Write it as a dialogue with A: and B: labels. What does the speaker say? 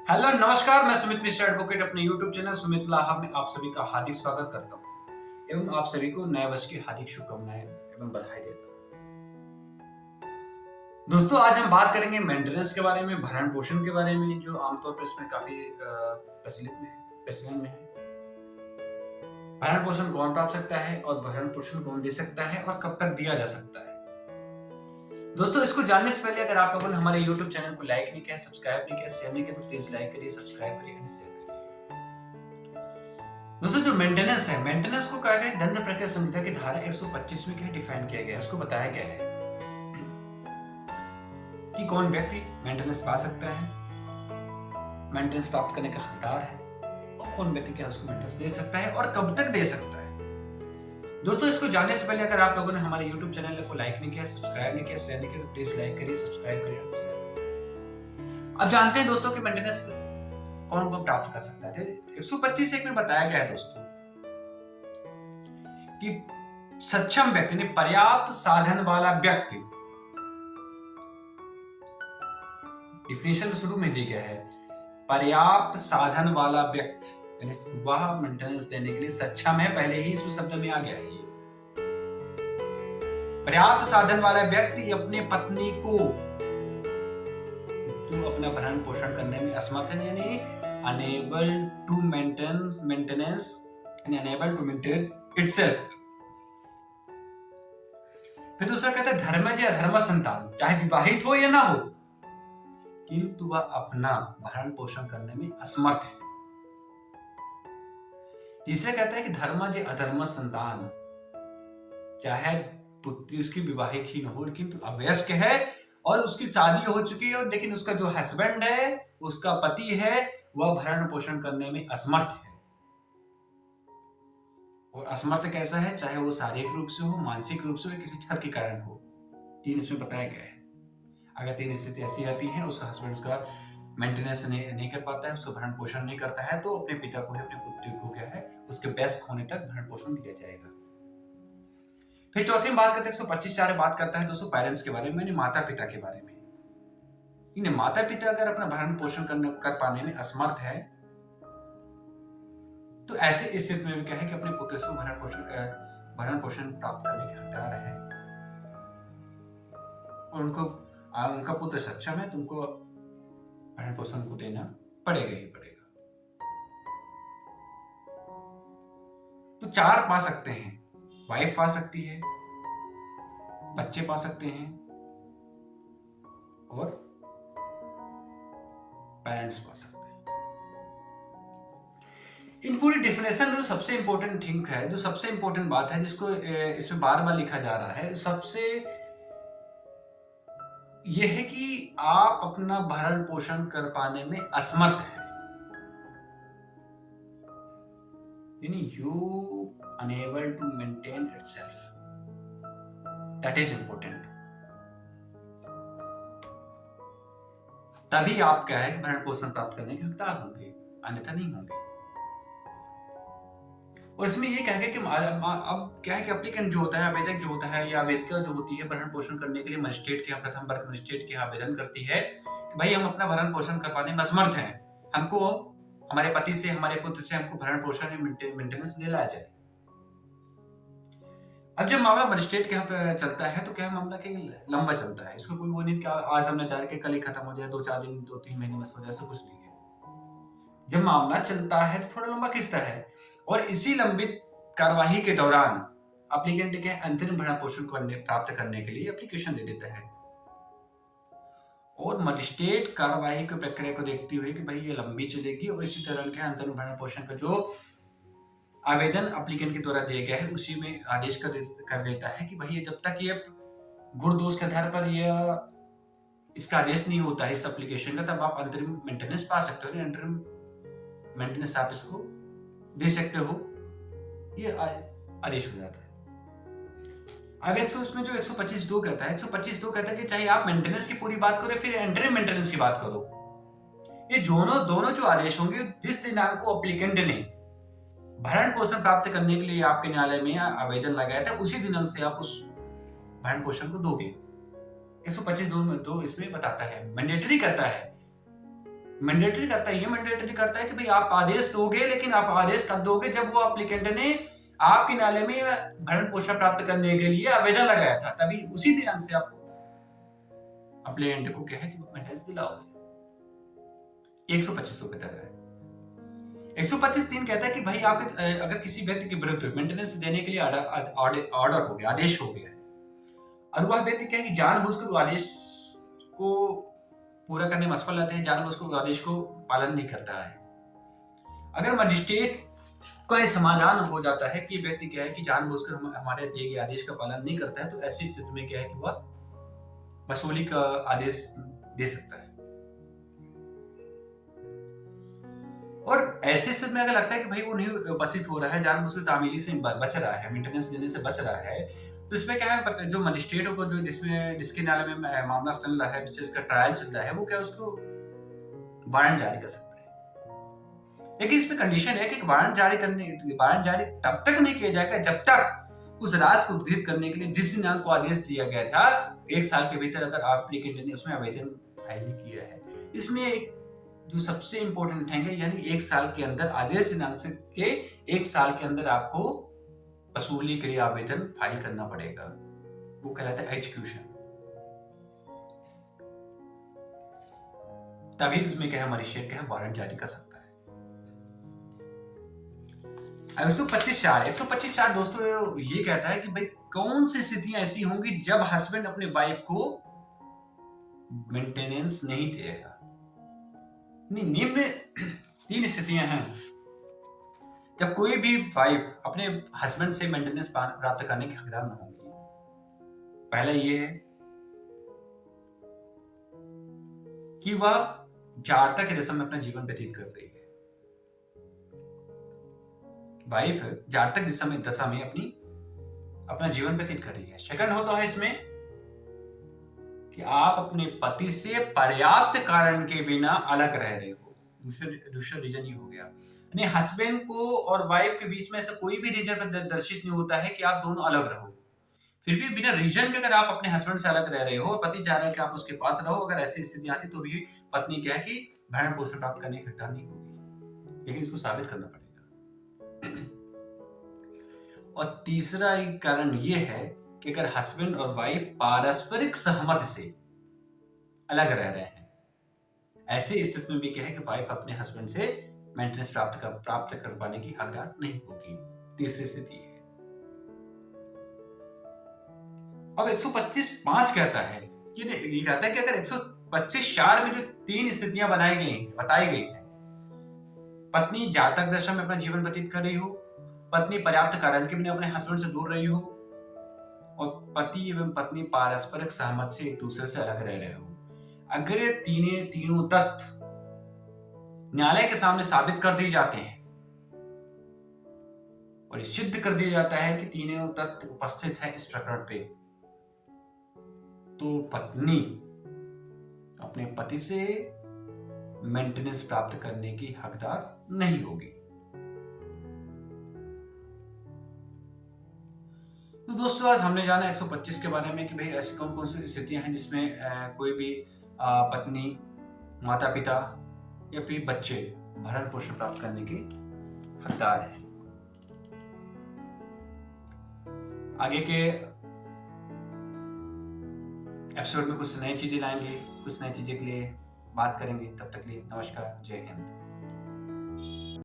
A: Hello नमस्कार, मैं Sumit Mishra advocate अपने YouTube चैनल सुमित लाहा में आप सभी का हार्दिक स्वागत करता हूँ एवं आप सभी को नए वर्ष की हार्दिक शुभकामनाएं एवं बधाई देता हूँ। दोस्तों, आज हम बात करेंगे मेंटेनेंस के बारे में, भरण पोषण के बारे में, जो आमतौर पर इसमें काफी प्रचलन में है। भरण पोषण कौन प्राप्त सकता है और भरण पोषण कौन दे सकता है और कब तक दिया जा सकता है। दोस्तों, इसको जानने से पहले अगर आप लोगों ने हमारे YouTube चैनल को लाइक नहीं किया, सब्सक्राइब नहीं किया, शेयर नहीं किया तो प्लीज लाइक करिए, सब्सक्राइब करिए एंड शेयर करिए। दोस्तों, जो मेंटेनेंस है, मेंटेनेंस को कहा गया है दंड प्रक्रिया संहिता की धारा 125 में क्या डिफाइन किया गया है, उसको बताया गया है कि कौन व्यक्ति मेंटेनेंस पा सकता है, मेंटेनेंस प्राप्त करने का हकदार है और कौन व्यक्ति क्या उसको मेंटेनेंस दे सकता है और कब तक दे सकता है। दोस्तों, इसको जानने से पहले अगर आप लोगों ने हमारे YouTube चैनल को लाइक नहीं किया, सब्सक्राइब नहीं किया, शेयर नहीं किया तो प्लीज लाइक करिए, सब्सक्राइब करिए। अब जानते हैं दोस्तों कि मेंटेनेंस कौन कौन प्राप्त कर सकता है। 125 में बताया गया है दोस्तों कि सक्षम व्यक्ति ने पर्याप्त साधन वाला व्यक्ति, डिफिनेशन में शुरू में दी गया है पर्याप्त साधन वाला व्यक्ति, वह मेंटेनेंस देने के लिए सक्षम है। पहले ही इसमें शब्द में आ गया है पर्याप्त साधन वाला व्यक्ति अपने पत्नी को जो अपना भरण पोषण करने में असमर्थ है, यानी unable to maintenance and unable to maintain itself. फिर दूसरा कहता है धर्मज या अधर्म संतान, चाहे विवाहित हो या ना हो किंतु वह अपना भरण पोषण करने में असमर्थ है। तीसरा कहता है कि धर्मज या अधर्म संतान, चाहे पुत्री उसकी विवाहित ही न हो किंतु अवयस्क है और उसकी शादी हो चुकी है, लेकिन उसका जो हस्बैंड है, उसका पति है, वह भरण पोषण करने में असमर्थ है। और असमर्थ कैसा है, चाहे वो शारीरिक रूप से हो, मानसिक रूप से हो, किसी छत के कारण हो। तीन इसमें बताया गया है। अगर तीन स्थिति ऐसी आती है, उसका हस्बैंड उसका मेंटेनेंस नहीं कर पाता है, उसका भरण पोषण नहीं करता है, तो अपने पिता को, अपने पुत्री को क्या है, उसके बेस्ट होने तक भरण पोषण दिया जाएगा। फिर चौथी में बात करते हैं 125 बात करता है दोस्तों पेरेंट्स के बारे में, यानी माता पिता के बारे में। इन्हें माता पिता अगर अपना भरण पोषण कर पाने में असमर्थ है तो ऐसे स्थिति में क्या है कि अपने पुत्र से भरण पोषण प्राप्त करने के हकदार है और उनका पुत्र सक्षम है तो उनको भरण पोषण को देना पड़ेगा ही पड़ेगा। तो 4 पा सकते हैं, वाइफ पा सकती है, बच्चे पा सकते हैं और पेरेंट्स पा सकते हैं। इन पूरी डेफिनेशन में जो सबसे इंपॉर्टेंट थिंग है, जो सबसे इंपॉर्टेंट बात है जिसको इसमें बार बार लिखा जा रहा है, सबसे यह है कि आप अपना भरण पोषण कर पाने में असमर्थ हैं, यानी unable to maintain itself, that is important. तभी आप क्या है कि भरण पोषण प्राप्त करने के हकदार होंगे, अन्यथा नहीं होंगे। और इसमें ये कहा गया कि अब क्या है कि एप्लीकेंट जो होता है, आवेदक जो होता है या आवेदिका जो होती है, भरण पोषण करने के लिए मजिस्ट्रेट के प्रथम वर्ग मजिस्ट्रेट के आवेदन करती है कि भाई हम अपना भरण पोषण कर पाने में असमर्थ हैं, हमको हमारे पति से, हमारे पुत्र से हमको भरण पोषण मेंटेनेंस दिलाया जाए। अब जब मामला मजिस्ट्रेट के यहाँ पे चलता है तो क्या मामला के लंबा चलता है, इसको कोई वो नहीं कि आज हमने जाकर के कल ही खत्म हो जाए, 2-4 दिन 2-3 महीने में हो जाए, ऐसा कुछ नहीं है। जब मामला चलता है तो थोड़ा लंबा खिंचता है और इसी लंबित कार्यवाही के दौरान एप्लीकेंट के अंतरिम भरण पोषण प्राप्त करने के लिए एप्लीकेशन दे देता है और मजिस्ट्रेट कार्यवाही की प्रक्रिया को देखते हुए कि भाई ये लंबी चलेगी और इसी तरह के अंतरिम भरण पोषण का जो आवेदन एप्लीकेंट के द्वारा दिया गया है उसी में आदेश कर देता है कि भाई जब तक ये गुण दोष के आधार पर यह इसका आदेश नहीं होता है इस एप्लीकेशन का, तब आप अंतरिम मेंटेनेंस पा सकते हो, अंतरिम मेंटेनेंस आप इसको दे सकते हो, ये आदेश हो जाता है। अब इसमें जो 125(2) कहता है, 125(2) कहता है कि चाहे आप मेंटेनेंस की पूरी बात करो फिर इंटरिम मेंटेनेंस की बात करो, ये दोनों जो आदेश होंगे जिस दिनांक को एप्लीकेंट ने भरण पोषण प्राप्त करने के लिए आपके न्यायालय में आवेदन लगाया था, उसी दिनांक से आप उस भरण पोषण को दोगे। 125(2) इसमें बताता है, मैंडेटरी करता है, मैंडेटरी करता है, ये मैंडेटरी करता है कि भाई आप आदेश दोगे, लेकिन आप आदेश कब दोगे, जब वो एप्लीकेंट ने आपके नाले में भरण पोषण प्राप्त करने के लिए आवेदन लगाया था, तभी उसी दिनांक से आप एप्लीकेंट को क्या है कि मेंटेनेंस दिलाओगे। 125 तक है। 125(3) कहता है कि भाई आप अगर किसी व्यक्ति के विरुद्ध मेंटेनेंस देने के लिए ऑर्डर हो गया, आदेश हो गया है, और वह व्यक्ति क्या है कि जानबूझकर आदेश को पूरा करने में असफल रहते हैं, जानबूझकर आदेश को पालन नहीं करता है। अगर मजिस्ट्रेट का समाधान हो जाता है कि व्यक्ति क्या है कि जानबूझकर हमारे दिए गए आदेश का पालन नहीं करता है, तो ऐसी स्थिति में क्या है कि वह वसूली का आदेश दे सकता है। और ऐसे स्थिति में अगर लगता है कि भाई वो नहीं उपस्थित हो रहा है, जानबूझकर तामीली से बच रहा है, मेंटेनेंस देने से बच रहा है, तो इसमें क्या है, जो मजिस्ट्रेट को जो जिसके नाले में मामला चल रहा है, जिसका ट्रायल चल रहा है, वो क्या उसको वारंट जारी कर सकता है। लेकिन इसमें कंडीशन है कि वारंट जारी तब तक नहीं किया जाएगा जब तक उस राज को उद्धृत करने के लिए जिस दिनांक को आदेश दिया गया था 1 साल के भीतर अगर एप्लीकेंट ने उसमें आवेदन फाइल नहीं किया है। इसमें जो सबसे इंपॉर्टेंट है, यानी 1 साल के अंदर, आदेश दिनांक से के 1 साल के अंदर आपको वसूली के लिए आवेदन फाइल करना पड़ेगा, वो कहलाता है एग्जीक्यूशन। तभी उसमें क्या है, मजिस्ट्रेट क्या है वारंट जारी कर सकता है। 125(4) दोस्तों ये कहता है कि भाई कौन सी स्थितियां ऐसी होंगी जब हस्बैंड अपने वाइफ को मेंटेनेंस नहीं देगा। निम्न 3 स्थितियां हैं जब कोई भी वाइफ अपने हस्बैंड से मेंटेनेंस प्राप्त करने की हकदार न होगी। पहला ये है कि वह जाड़ता के दशा में अपना जीवन व्यतीत कर रही है। वाइफ जातक दशा में अपना जीवन व्यतीत कर रही है। सेकंड होता है इसमें कि आप अपने पति से पर्याप्त कारण के बिना अलग रह रहे हो। दूसरा रीजन ये हो गया, यानी हस्बैंड को और वाइफ के बीच में ऐसा कोई भी रीजन दर्शित नहीं होता है कि आप दोनों अलग रहो, फिर भी बिना रीजन के अगर आप अपने हस्बैंड से अलग रह रहे हो, पति चाह रहा है कि आप उसके पास रहो, अगर ऐसी स्थिति आती तो भी पत्नी क्या है कि भरण पोषण प्राप्त करने की हकदार नहीं होगी, लेकिन इसको साबित करना पड़ेगा। और तीसरा कारण ये है कि अगर हस्बैंड और वाइफ पारस्परिक सहमति से अलग रह रहे हैं, ऐसी स्थिति में भी क्या है कि वाइफ अपने हस्बैंड से मेंटेनेंस प्राप्त कर पाने की हकदार नहीं होगी। तीसरी स्थिति है। अब 125(5) कहता है कि ये कहता है कि अगर 125(4) में जो 3 स्थितियां बताई गई हैं, पत्नी जातक दशा में अपना जीवन व्यतीत कर रही हो, पत्नी पर्याप्त कारण के बिना अपने हस्बैंड से दूर रही हो, और पति एवं पत्नी पारस्परिक सहमति से एक दूसरे से अलग रह रहे हो, अगर ये तीनों तथ्य न्यायालय के सामने साबित कर दिए जाते हैं और ये सिद्ध कर दिया जाता है कि तीनों तथ्य उपस्थित है इस प्रकरण पे, तो पत्नी अपने पति से मेंटेनेंस प्राप्त करने की हकदार नहीं होगी। तो दोस्तों आज हमने जाना 125 के बारे में कि भाई ऐसी कौन कौन सी स्थितियां हैं जिसमें कोई भी पत्नी, माता पिता या फिर बच्चे भरण पोषण प्राप्त करने की हकदार है। आगे के एपिसोड में कुछ नई चीजें लाएंगे, कुछ नई चीजें के लिए बात करेंगे। तब तक के लिए नमस्कार, जय हिंद।